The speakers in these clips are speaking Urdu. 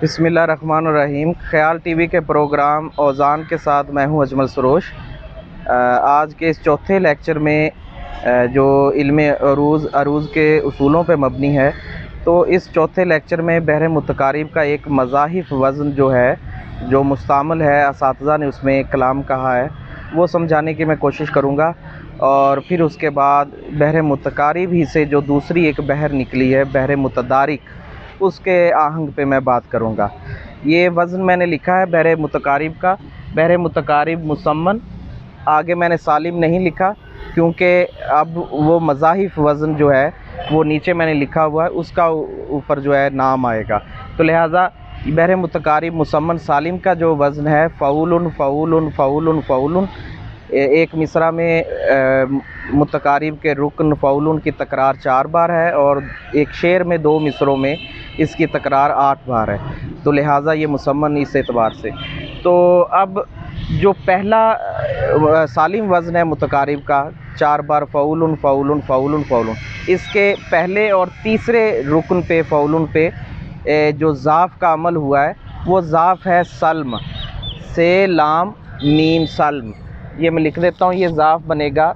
بسم اللہ الرحمن الرحیم۔ خیال ٹی وی کے پروگرام اوزان کے ساتھ میں ہوں اجمل سروش۔ آج کے اس چوتھے لیکچر میں جو علم عروض کے اصولوں پہ مبنی ہے، تو اس چوتھے لیکچر میں بحر متقارب کا ایک مضاعف وزن جو ہے، جو مستعمل ہے، اساتذہ نے اس میں کلام کہا ہے، وہ سمجھانے کی میں کوشش کروں گا۔ اور پھر اس کے بعد بحر متقارب ہی سے جو دوسری ایک بحر نکلی ہے، بحر متدارک، اس کے آہنگ پہ میں بات کروں گا۔ یہ وزن میں نے لکھا ہے بحر متقارب کا، بحر متقارب مسمن۔ آگے میں نے سالم نہیں لکھا کیونکہ اب وہ مضاعف وزن جو ہے وہ نیچے میں نے لکھا ہوا ہے، اس کا اوپر جو ہے نام آئے گا، تو لہٰذا بحر متقارب مسمن سالم کا جو وزن ہے فعول فعول فعول فعول۔ ایک مصرع میں متقارب کے رکن فعول کی تکرار 4 بار ہے، اور ایک شعر میں 2 مصروں میں اس کی تکرار 8 بار ہے، تو لہٰذا یہ مسمن اس اعتبار سے۔ تو اب جو پہلا سالم وزن ہے متقارب کا 4 بار فعول فعول فعول فعول، اس کے پہلے اور تیسرے رکن پہ فعول پہ جو ضاف کا عمل ہوا ہے وہ ضاف ہے سلم، سے لام میم سلم۔ یہ میں لکھ دیتا ہوں، یہ ضاف بنے گا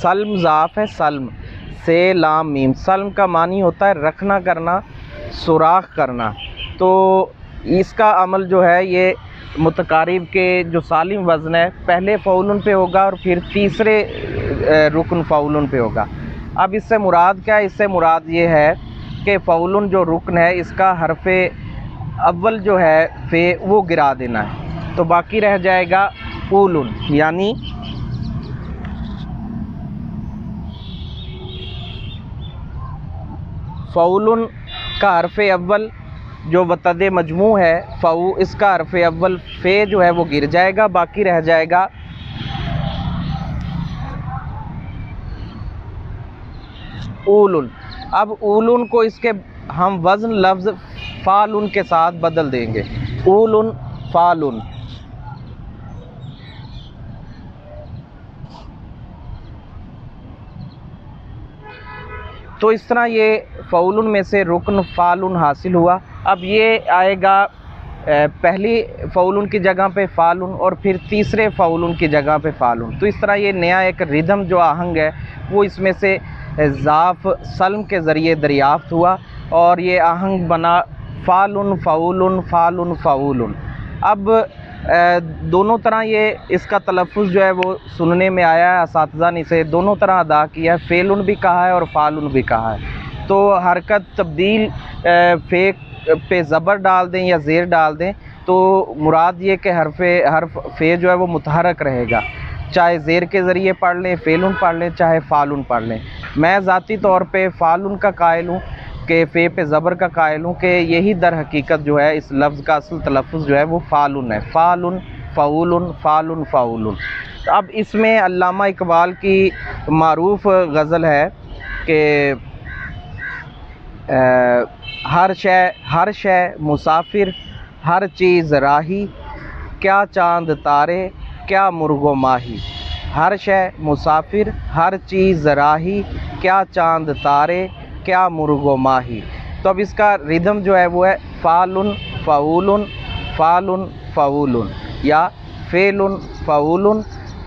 سلم، ضاف ہے سلم، سے لام میم۔ سلم کا معنی ہوتا ہے رکھنا، کرنا، سوراخ کرنا۔ تو اس کا عمل جو ہے یہ متقارب کے جو سالم وزن ہے پہلے فعول پہ ہوگا اور پھر تیسرے رکن فعول پہ ہوگا۔ اب اس سے مراد کیا ہے؟ اس سے مراد یہ ہے کہ فعول جو رکن ہے اس کا حرف اول جو ہے فے وہ گرا دینا ہے، تو باقی رہ جائے گا اولن، یعنی فعول کا حرف اول جو وتد مجموع ہے فعو، اس کا حرف اول فے جو ہے وہ گر جائے گا، باقی رہ جائے گا اولن۔ اب اولن کو اس کے ہم وزن لفظ فالن کے ساتھ بدل دیں گے، اولن فالن۔ تو اس طرح یہ فعول میں سے رکن فالن حاصل ہوا۔ اب یہ آئے گا پہلی فعول کی جگہ پہ فالن اور پھر تیسرے فعول کی جگہ پہ فالن۔ تو اس طرح یہ نیا ایک ردھم جو آہنگ ہے وہ اس میں سے ضاف سلم کے ذریعے دریافت ہوا، اور یہ آہنگ بنا فالن فعول فالن فعول۔ اب دونوں طرح یہ اس کا تلفظ جو ہے وہ سننے میں آیا ہے، اساتذہ نے اسے دونوں طرح ادا کیا ہے، فعلن بھی کہا ہے اور فالن بھی کہا ہے۔ تو حرکت تبدیل فے پہ زبر ڈال دیں یا زیر ڈال دیں تو مراد یہ کہ حرف فے جو ہے وہ متحرک رہے گا، چاہے زیر کے ذریعے پڑھ لیں، فعلن پڑھ لیں، چاہے فالن پڑھ لیں۔ میں ذاتی طور پہ فالن کا قائل ہوں کہ فے پہ زبر کا قائل ہوں کہ یہی در حقیقت جو ہے اس لفظ کا اصل تلفظ جو ہے وہ فالن ہے، فالن فعول فالن فعول۔ اب اس میں علامہ اقبال کی معروف غزل ہے کہ ہر شے مسافر، ہر چیز راہی، کیا چاند تارے کیا مرغ و ماہی۔ ہر شے مسافر، ہر چیز راہی، کیا چاند تارے کیا مرغ و ماہی۔ تو اب اس کا ردھم جو ہے وہ ہے فالن فعول فالن فعول، یا فعلن فعول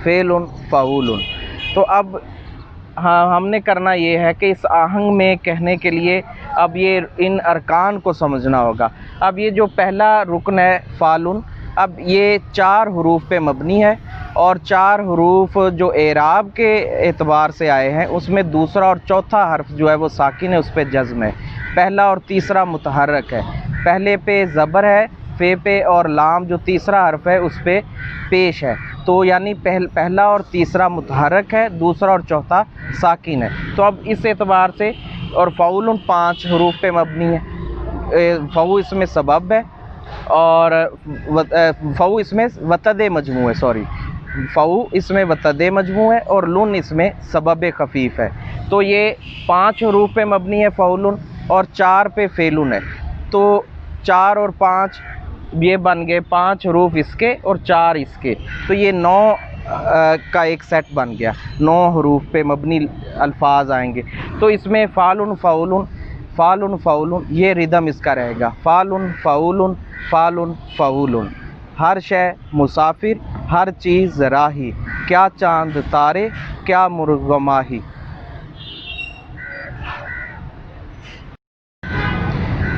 فعلن فعول۔ تو اب ہم نے کرنا یہ ہے کہ اس آہنگ میں کہنے کے لیے اب یہ ان ارکان کو سمجھنا ہوگا۔ اب یہ جو پہلا رکن ہے فالن، اب یہ 4 حروف پہ مبنی ہے، اور 4 حروف جو اعراب کے اعتبار سے آئے ہیں اس میں دوسرا اور چوتھا حرف جو ہے وہ ساکن ہے، اس پہ جزم ہے، پہلا اور تیسرا متحرک ہے، پہلے پہ زبر ہے فے پہ، اور لام جو تیسرا حرف ہے اس پہ پیش ہے، تو یعنی پہلا اور تیسرا متحرک ہے، دوسرا اور چوتھا ساکن ہے۔ تو اب اس اعتبار سے، اور فعول 5 حروف پہ مبنی ہے، فعو اس میں سبب ہے، اور فعو اس میں وتد مجموع ہے، فعو اس میں وتد مجموع ہے، اور لن اس میں سبب خفیف ہے۔ تو یہ 5 حروف پہ مبنی ہے فعول، اور 4 پہ فعلن ہے، تو 4 اور 5 یہ بن گئے 5 حروف اس کے اور 4 اس کے، تو یہ 9 کا ایک سیٹ بن گیا، 9 حروف پہ مبنی الفاظ آئیں گے۔ تو اس میں فعل فعول فالن فعولن، یہ ردم اس کا رہے گا، فالن فعولن فالن فعولن۔ ہر شے مسافر، ہر چیز راہی، کیا چاند تارے کیا مرغ و ماہی۔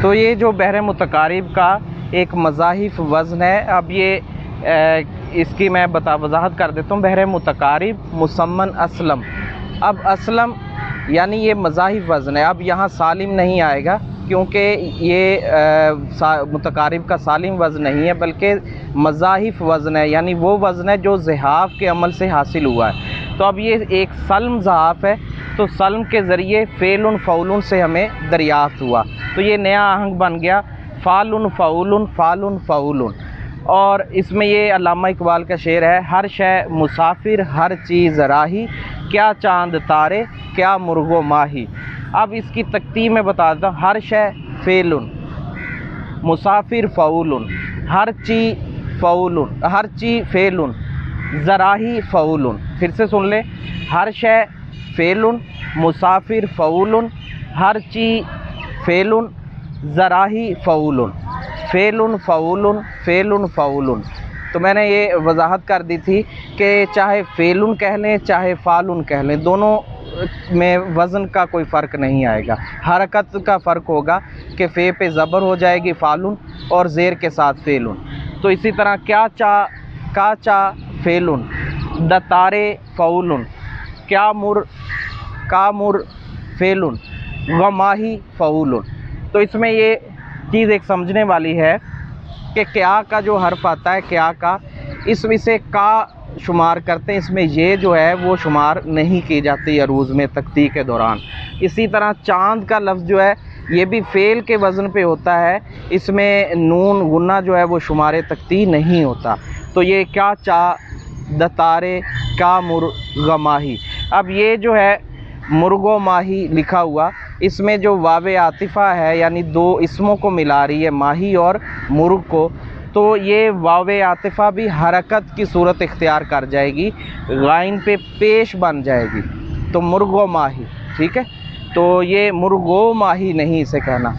تو یہ جو بحر متقارب کا ایک مضاعف وزن ہے، اب یہ اس کی میں وضاحت کر دیتا ہوں۔ بحر متقارب مسمن اسلم، اب اسلم یعنی یہ مضاعف وزن ہے، اب یہاں سالم نہیں آئے گا کیونکہ یہ متقارب کا سالم وزن نہیں ہے بلکہ مضاعف وزن ہے، یعنی وہ وزن ہے جو زحاف کے عمل سے حاصل ہوا ہے۔ تو اب یہ ایک سلم زحاف ہے، تو سلم کے ذریعے فعلن فعولن سے ہمیں دریافت ہوا، تو یہ نیا آہنگ بن گیا، فالن فعولن فالن فعولن۔ اور اس میں یہ علامہ اقبال کا شعر ہے، ہر شے مسافر ہر چیز راہی، کیا چاند تارے کیا مرغ و ماہی۔ اب اس کی تکتیب میں بتا دیتا ہوں، ہر شے فعلن، مسافر فعولن، ہر چیز فعولن، ہر چیز فعلن، زراہی فعولن۔ پھر سے سن لیں، ہر شے فعلن، مسافر فعولن، ہر چیز فعلن، زراہی فعولن، فعلن فعولن فعلن فعولن۔ تو میں نے یہ وضاحت کر دی تھی کہ چاہے فعلن کہہ لیں چاہے فعلن کہہ لیں، دونوں میں وزن کا کوئی فرق نہیں آئے گا، حرکت کا فرق ہوگا کہ فے پہ زبر ہو جائے گی فعلن اور زیر کے ساتھ فعلن۔ تو اسی طرح کیا چا کا چا فعلن، دتارے فعولن، کیا مر کا مر فعلن، و ماہی فعولن۔ تو اس میں یہ چیز ایک سمجھنے والی ہے کہ کیا کا جو حرف آتا ہے، کیا کا، اس میں سے کا شمار کرتے ہیں، اس میں یہ جو ہے وہ شمار نہیں کی جاتی عروض میں تقطیع کے دوران۔ اسی طرح چاند کا لفظ جو ہے یہ بھی فعل کے وزن پہ ہوتا ہے، اس میں نون غنہ جو ہے وہ شمار تقطیع نہیں ہوتا۔ تو یہ کیا چا دتارے کا مرغ ماہی، اب یہ جو ہے مرغ و ماہی لکھا ہوا، اس میں جو واو عاطفہ ہے یعنی دو اسموں کو ملا رہی ہے، ماہی اور مرغ کو، تو یہ واو عاطفہ بھی حرکت کی صورت اختیار کر جائے گی، غائن پہ پیش بن جائے گی، تو مرغ و ماہی، ٹھیک ہے۔ تو یہ مرغ و ماہی نہیں اسے کہنا،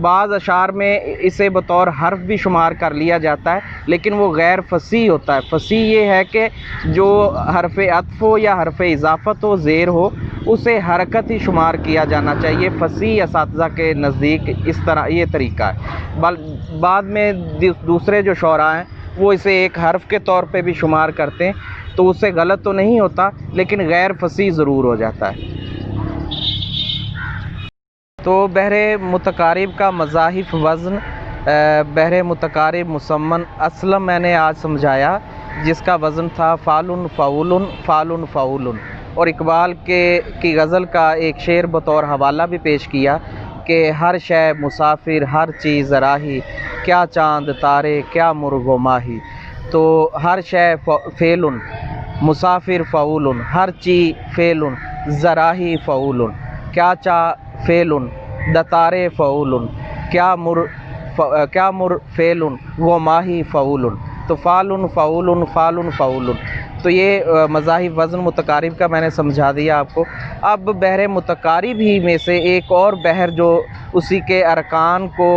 بعض اشعار میں اسے بطور حرف بھی شمار کر لیا جاتا ہے لیکن وہ غیر فصیح ہوتا ہے۔ فصیح یہ ہے کہ جو حرف عطف ہو یا حرف اضافت ہو، زیر ہو، اسے حرکت ہی شمار کیا جانا چاہیے، فصیح اساتذہ کے نزدیک اس طرح یہ طریقہ ہے۔ بعد میں دوسرے جو شعراء ہیں وہ اسے ایک حرف کے طور پہ بھی شمار کرتے ہیں، تو اس سے غلط تو نہیں ہوتا لیکن غیر فصیح ضرور ہو جاتا ہے۔ تو بحر متقارب کا مضاعف وزن بحر متقارب مسمن اسلم میں نے آج سمجھایا، جس کا وزن تھا فالن فعولن فالن فعولن، اور اقبال کی غزل کا ایک شعر بطور حوالہ بھی پیش کیا کہ ہر شے مسافر ہر چیز راہی، کیا چاند تارے کیا مرغ و ماہی۔ تو ہر شے فعلن، مسافر فعولن، ہر چیز فعلن، زراہی فعولن، کیا چا فعلن، دتارے فعولن، کیا مر فعلن، و ماہی فعولن۔ تو فالن فعولن فالن فعولن، تو یہ مضاعف وزن متقارب کا میں نے سمجھا دیا آپ کو۔ اب بحر متقارب ہی میں سے ایک اور بحر جو اسی کے ارکان کو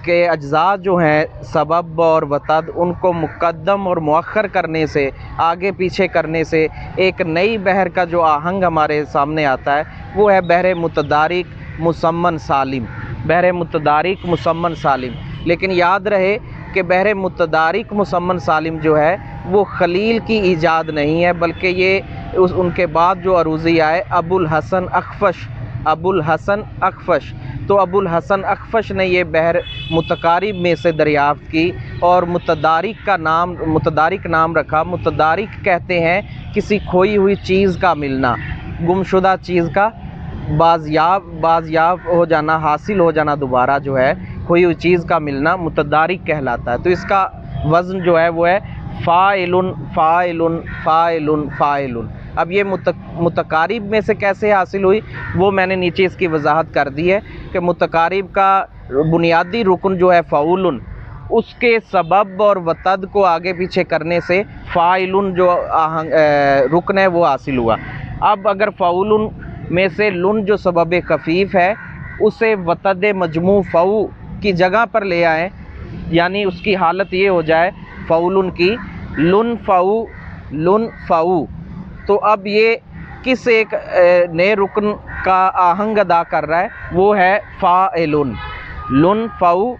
کے اجزاء جو ہیں سبب اور وتد، ان کو مقدم اور مؤخر کرنے سے، آگے پیچھے کرنے سے ایک نئی بحر کا جو آہنگ ہمارے سامنے آتا ہے وہ ہے بحر متدارک مسمن سالم، بحر متدارک مسمن سالم۔ لیکن یاد رہے کہ بحر متدارک مسمن سالم جو ہے وہ خلیل کی ایجاد نہیں ہے، بلکہ یہ ان کے بعد جو عروضی آئے ابو الحسن اخفش، ابو الحسن اخفش، تو ابو الحسن اخفش نے یہ بحر متقارب میں سے دریافت کی اور متدارک نام رکھا۔ متدارک کہتے ہیں کسی کھوئی ہوئی چیز کا ملنا، گمشدہ چیز کا بازیاب ہو جانا، حاصل ہو جانا دوبارہ، جو ہے کھوئی ہوئی چیز کا ملنا متدارک کہلاتا ہے۔ تو اس کا وزن جو ہے وہ ہے فاعلن فاعلن فاعلن فاعلن۔ اب یہ متقارب میں سے کیسے حاصل ہوئی وہ میں نے نیچے اس کی وضاحت کر دی ہے کہ متقارب کا بنیادی رکن جو ہے فعولن، اس کے سبب اور وتد کو آگے پیچھے کرنے سے فاعلن جو رکن ہے وہ حاصل ہوا۔ اب اگر فعولن میں سے لن جو سبب خفیف ہے اسے وتد مجموع فو کی جگہ پر لے آئیں، یعنی اس کی حالت یہ ہو جائے فولن کی، لن فو، تو اب یہ کس ایک نئے رکن کا آہنگ ادا کر رہا ہے، وہ ہے فاعلن، لن فو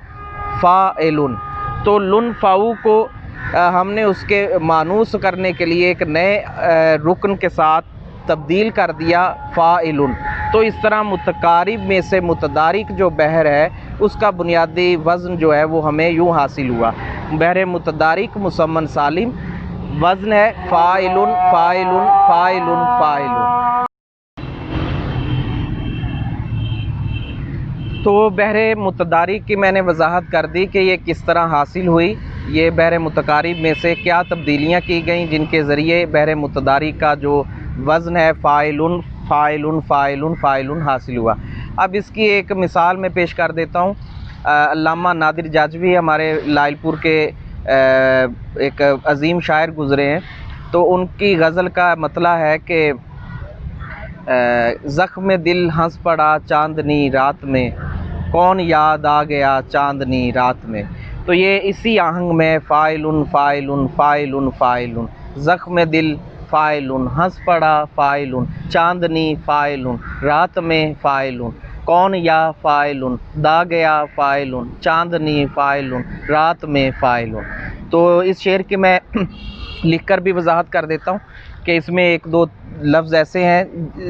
فاعلن۔ تو لن فو کو ہم نے اس کے مانوس کرنے کے لیے ایک نئے رکن کے ساتھ تبدیل کر دیا فاعلن۔ تو اس طرح متقارب میں سے متدارک جو بحر ہے اس کا بنیادی وزن جو ہے وہ ہمیں یوں حاصل ہوا، بحر متدارک مسمن سالم، وزن ہے فاعلن فاعلن فاعلن فاعلن۔ تو بحر متدارک کی میں نے وضاحت کر دی کہ یہ کس طرح حاصل ہوئی، یہ بحر متقارب میں سے کیا تبدیلیاں کی گئیں جن کے ذریعے بحر متدارک کا جو وزن ہے فاعلن فاعلن فاعلن فاعلن حاصل ہوا۔ اب اس کی ایک مثال میں پیش کر دیتا ہوں۔ علامہ نادر جاجوی ہمارے لائل پور کے ایک عظیم شاعر گزرے ہیں، تو ان کی غزل کا مطلع ہے کہ زخم دل ہنس پڑا چاندنی رات میں، کون یاد آ گیا چاندنی رات میں۔ تو یہ اسی آہنگ میں فاعلن فاعلن فاعلن فاعلن، زخم دل فاعلن، ہنس پڑا فاعلن، چاندنی فاعلن، رات میں فاعلن، کون یا فاعلن، دا گیا فاعلن، چاندنی فاعلن، رات میں فاعلن۔ تو اس شعر کی میں لکھ کر بھی وضاحت کر دیتا ہوں کہ اس میں ایک دو لفظ ایسے ہیں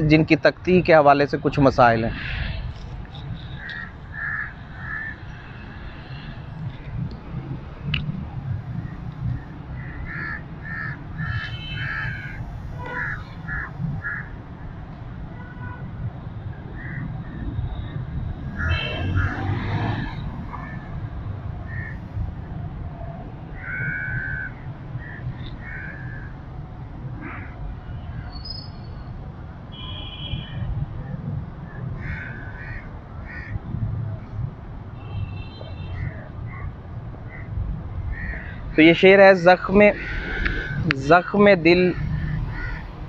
جن کی تختی کے حوالے سے کچھ مسائل ہیں۔ تو یہ شعر ہے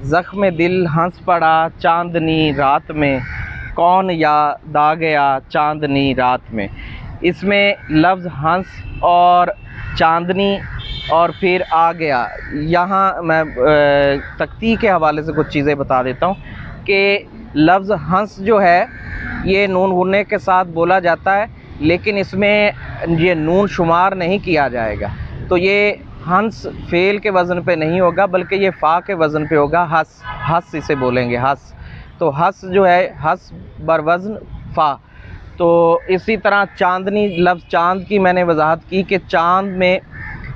زخم دل ہنس پڑا چاندنی رات میں، کون یاد آ گیا چاندنی رات میں۔ اس میں لفظ ہنس اور چاندنی اور پھر آ گیا، یہاں میں تختی کے حوالے سے کچھ چیزیں بتا دیتا ہوں کہ لفظ ہنس جو ہے یہ نون غنّے کے ساتھ بولا جاتا ہے، لیکن اس میں یہ نون شمار نہیں کیا جائے گا، تو یہ ہنس فعل کے وزن پہ نہیں ہوگا بلکہ یہ فا کے وزن پہ ہوگا، ہس اسے بولیں گے، ہس۔ تو ہس جو ہے ہس بر وزن فا۔ تو اسی طرح چاندنی، لفظ چاند کی میں نے وضاحت کی کہ چاند میں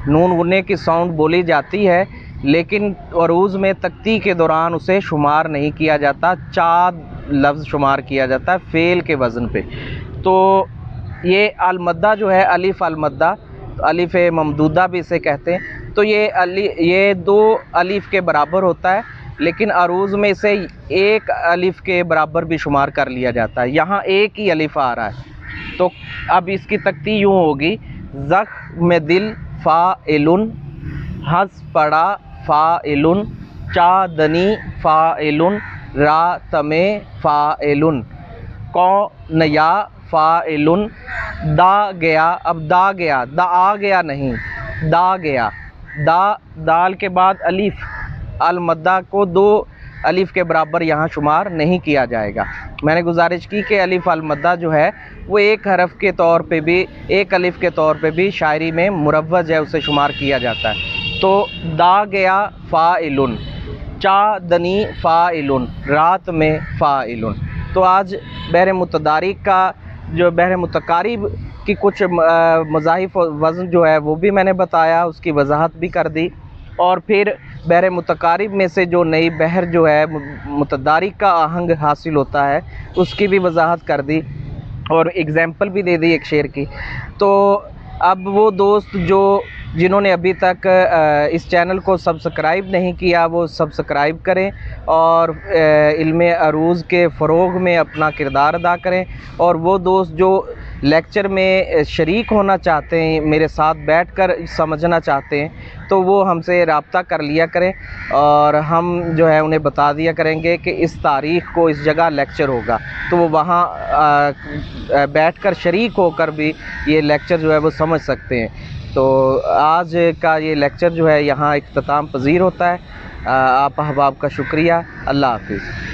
نون غنّے کی ساؤنڈ بولی جاتی ہے لیکن عروض میں تختی کے دوران اسے شمار نہیں کیا جاتا، چاند لفظ شمار کیا جاتا ہے فعل کے وزن پہ۔ تو یہ المدہ جو ہے الف المدہ، الف ممدودہ بھی اسے کہتے ہیں، تو یہ دو الف کے برابر ہوتا ہے لیکن عروض میں اسے ایک الف کے برابر بھی شمار کر لیا جاتا ہے، یہاں ایک ہی الف آ رہا ہے۔ تو اب اس کی تختی یوں ہوگی، زخم دل فاعلن، ہنس پڑا فاعلن، چاندنی فاعلن، رات میں فاعلن، کون یا فاعلن، دا گیا، اب دا گیا، دا آ گیا نہیں، دا گیا، دال کے بعد الف المدہ کو دو الف کے برابر یہاں شمار نہیں کیا جائے گا۔ میں نے گزارش کی کہ الف المدہ جو ہے وہ ایک حرف کے طور پہ بھی، ایک الف کے طور پہ بھی شاعری میں مروج ہے، اسے شمار کیا جاتا ہے۔ تو دا گیا فاعلن، چاندنی فاعلن، رات میں فاعلن۔ تو آج بحر متدارک کا جو بحر متقارب کی کچھ مضاعف وزن جو ہے وہ بھی میں نے بتایا، اس کی وضاحت بھی کر دی، اور پھر بحر متقارب میں سے جو نئی بحر جو ہے متدارک کا آہنگ حاصل ہوتا ہے اس کی بھی وضاحت کر دی اور اگزامپل بھی دے دی ایک شعر کی۔ تو اب وہ دوست جنہوں نے ابھی تک اس چینل کو سبسکرائب نہیں کیا وہ سبسکرائب کریں اور علم عروض کے فروغ میں اپنا کردار ادا کریں، اور وہ دوست جو لیکچر میں شریک ہونا چاہتے ہیں، میرے ساتھ بیٹھ کر سمجھنا چاہتے ہیں، تو وہ ہم سے رابطہ کر لیا کریں، اور ہم جو ہے انہیں بتا دیا کریں گے کہ اس تاریخ کو اس جگہ لیکچر ہوگا، تو وہ وہاں بیٹھ کر شریک ہو کر بھی یہ لیکچر جو ہے وہ سمجھ سکتے ہیں۔ تو آج کا یہ لیکچر جو ہے یہاں اختتام پذیر ہوتا ہے۔ آپ احباب کا شکریہ۔ اللہ حافظ۔